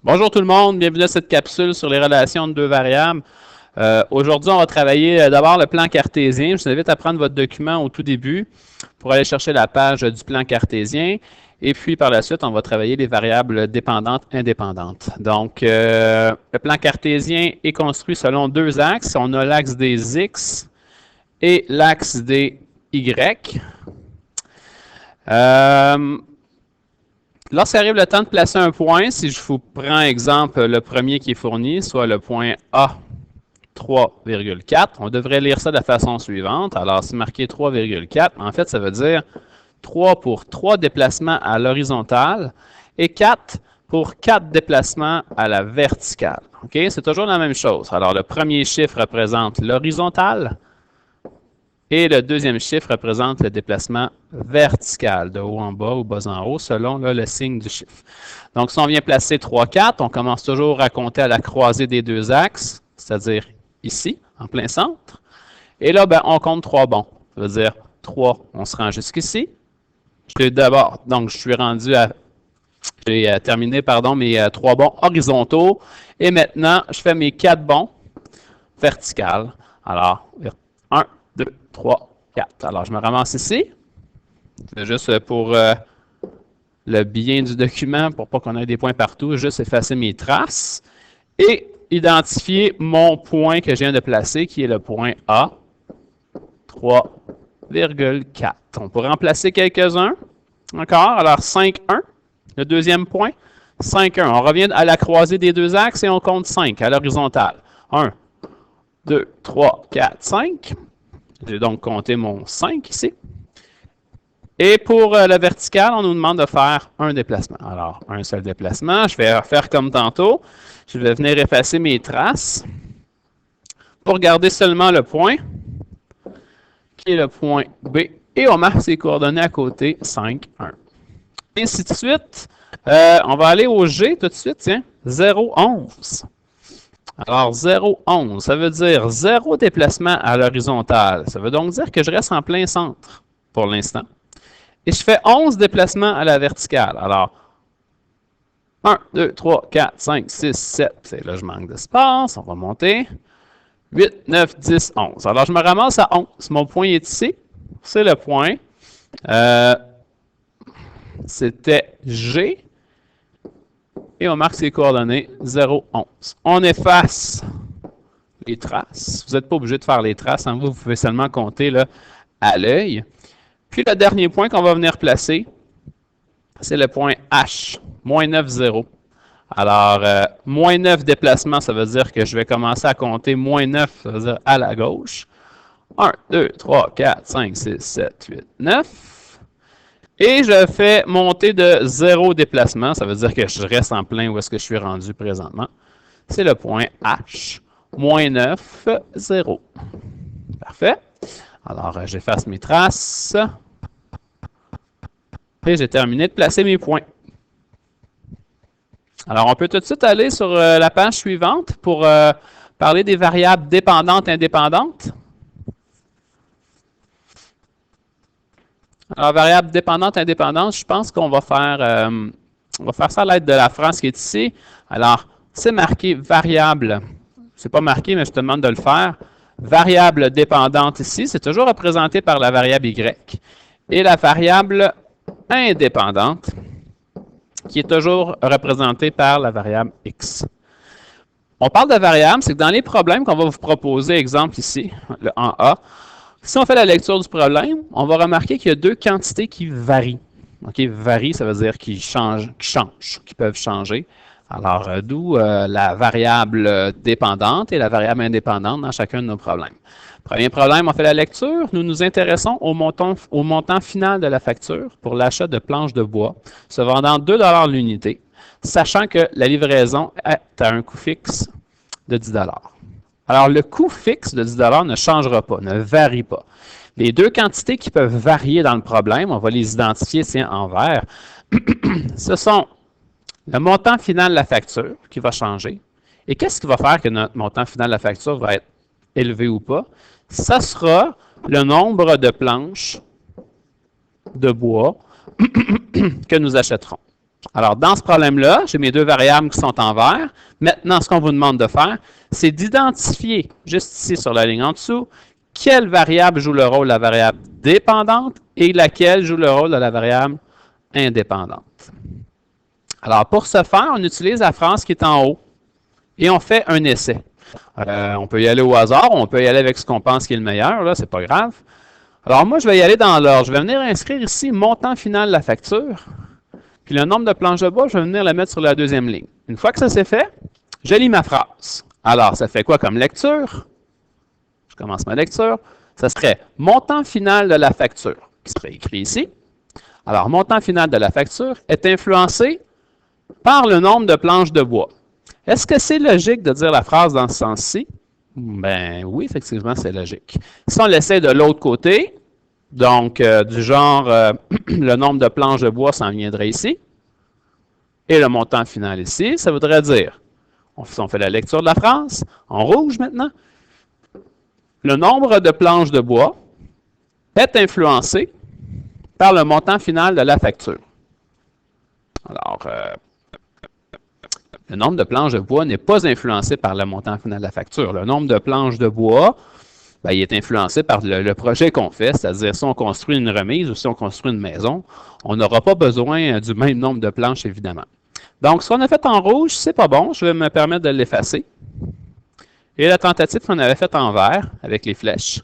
Bonjour tout le monde, bienvenue à cette capsule sur les relations de deux variables. Aujourd'hui, on va travailler d'abord le plan cartésien. Je vous invite à prendre votre document au tout début pour aller chercher la page du plan cartésien. Et puis par la suite, on va travailler les variables dépendantes, indépendantes. Donc, le plan cartésien est construit selon deux axes. On a l'axe des X et l'axe des Y. Lorsqu'arrive le temps de placer un point, si je vous prends exemple le premier qui est fourni, soit le point A 3,4, on devrait lire ça de la façon suivante. Alors, c'est marqué 3,4. En fait, ça veut dire 3 pour 3 déplacements à l'horizontale et 4 pour 4 déplacements à la verticale. OK? C'est toujours la même chose. Alors, le premier chiffre représente l'horizontale et le deuxième chiffre représente le déplacement vertical, de haut en bas ou bas en haut, selon là, le signe du chiffre. Donc, si on vient placer 3, 4, on commence toujours à compter à la croisée des deux axes, c'est-à-dire ici, en plein centre. Et là, ben, on compte 3 bons. Ça veut dire 3, on se rend jusqu'ici. Donc, je suis rendu à... J'ai terminé, mes 3 bons horizontaux. Et maintenant, je fais mes 4 bons verticales. Alors, 1, 2, 3, 4. Alors, je me ramasse ici. C'est juste pour le bien du document, pour pas qu'on ait des points partout, juste effacer mes traces et identifier mon point que je viens de placer, qui est le point A, 3,4. On pourrait en placer quelques-uns. Encore. Alors, 5, 1. Le deuxième point, 5, 1. On revient à la croisée des deux axes et on compte 5 à l'horizontale. 1, 2, 3, 4, 5. J'ai donc compté mon 5 ici. Et pour la verticale, on nous demande de faire un déplacement. Alors, un seul déplacement. Je vais faire comme tantôt. Je vais venir effacer mes traces pour garder seulement le point, qui est le point B. Et on marque ses coordonnées à côté, 5, 1. Et ainsi de suite. On va aller au G tout de suite, tiens. 0, 11. Alors, 0, 11, ça veut dire 0 déplacement à l'horizontale. Ça veut donc dire que je reste en plein centre pour l'instant. Et je fais 11 déplacements à la verticale. Alors, 1, 2, 3, 4, 5, 6, 7. Et là, je manque d'espace. On va monter. 8, 9, 10, 11. Alors, je me ramasse à 11. Mon point est ici. C'est le point. C'était G. Et on marque ses coordonnées 0, 11. On efface les traces. Vous n'êtes pas obligé de faire les traces. Hein? Vous pouvez seulement compter là, à l'œil. Puis le dernier point qu'on va venir placer, c'est le point H, moins 9, 0. Alors, moins 9 déplacements, ça veut dire que je vais commencer à compter moins 9, ça veut dire à la gauche. 1, 2, 3, 4, 5, 6, 7, 8, 9. Et je fais monter de 0 déplacement, ça veut dire que je reste en plein où est-ce que je suis rendu présentement. C'est le point H, moins 9, 0. Parfait. Alors, j'efface mes traces. Et j'ai terminé de placer mes points. Alors, on peut tout de suite aller sur la page suivante pour parler des variables dépendantes et indépendantes. Alors, variable dépendante, indépendante, je pense qu'on va faire ça à l'aide de la phrase qui est ici. Alors, c'est marqué variable. C'est pas marqué, mais je te demande de le faire. Variable dépendante ici, c'est toujours représenté par la variable Y. Et la variable indépendante, qui est toujours représentée par la variable X. On parle de variable, c'est que dans les problèmes qu'on va vous proposer, exemple ici, en A, si on fait la lecture du problème, on va remarquer qu'il y a deux quantités qui varient. OK, varient, ça veut dire qu'ils changent, qui peuvent changer. Alors, d'où la variable dépendante et la variable indépendante dans chacun de nos problèmes. Premier problème, on fait la lecture. Nous nous intéressons au montant final de la facture pour l'achat de planches de bois, se vendant 2 $ l'unité, sachant que la livraison est à un coût fixe de 10 $. Alors, le coût fixe de 10 $ ne changera pas, ne varie pas. Les deux quantités qui peuvent varier dans le problème, on va les identifier en vert, ce sont le montant final de la facture qui va changer. Et qu'est-ce qui va faire que notre montant final de la facture va être élevé ou pas? Ça sera le nombre de planches de bois que nous achèterons. Alors, dans ce problème-là, j'ai mes deux variables qui sont en vert. Maintenant, ce qu'on vous demande de faire, c'est d'identifier, juste ici sur la ligne en dessous, quelle variable joue le rôle de la variable dépendante et laquelle joue le rôle de la variable indépendante. Alors, pour ce faire, on utilise la phrase qui est en haut et on fait un essai. On peut y aller au hasard, on peut y aller avec ce qu'on pense qui est le meilleur, là, c'est pas grave. Alors, moi, je vais y aller dans l'ordre. Je vais venir inscrire ici montant final de la facture. Puis le nombre de planches de bois, je vais venir le mettre sur la deuxième ligne. Une fois que ça c'est fait, je lis ma phrase. Alors, ça fait quoi comme lecture? Je commence ma lecture. Ça serait montant final de la facture, qui serait écrit ici. Alors, montant final de la facture est influencé par le nombre de planches de bois. Est-ce que c'est logique de dire la phrase dans ce sens-ci? Ben oui, effectivement, c'est logique. Si on l'essaie de l'autre côté, donc du genre le nombre de planches de bois s'en viendrait ici, et le montant final ici, ça voudrait dire, on fait la lecture de la phrase, en rouge maintenant, le nombre de planches de bois est influencé par le montant final de la facture. Alors, le nombre de planches de bois n'est pas influencé par le montant final de la facture. Le nombre de planches de bois, ben, il est influencé par le projet qu'on fait, c'est-à-dire si on construit une remise ou si on construit une maison, on n'aura pas besoin du même nombre de planches, évidemment. Donc, ce qu'on a fait en rouge, c'est pas bon, je vais me permettre de l'effacer. Et la tentative qu'on avait faite en vert, avec les flèches,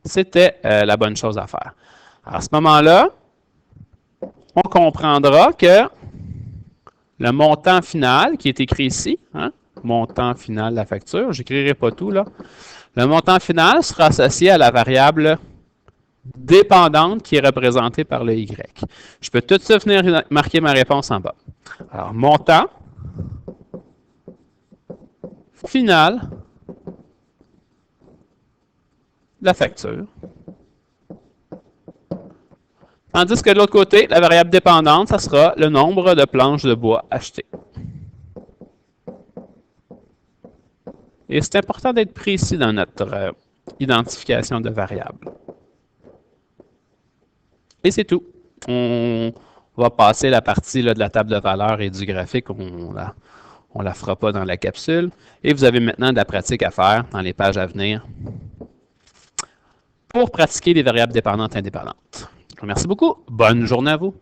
c'était la bonne chose à faire. Alors, à ce moment-là, on comprendra que le montant final qui est écrit ici, hein, montant final de la facture, je n'écrirai pas tout là, le montant final sera associé à la variable dépendante qui est représentée par le Y. Je peux tout de suite venir marquer ma réponse en bas. Alors, montant final de la facture. Tandis que de l'autre côté, la variable dépendante, ça sera le nombre de planches de bois achetées. Et c'est important d'être précis dans notre identification de variables. Et c'est tout. On va passer la partie là, de la table de valeur et du graphique. On la fera pas dans la capsule. Et vous avez maintenant de la pratique à faire dans les pages à venir pour pratiquer les variables dépendantes et indépendantes. Merci beaucoup. Bonne journée à vous.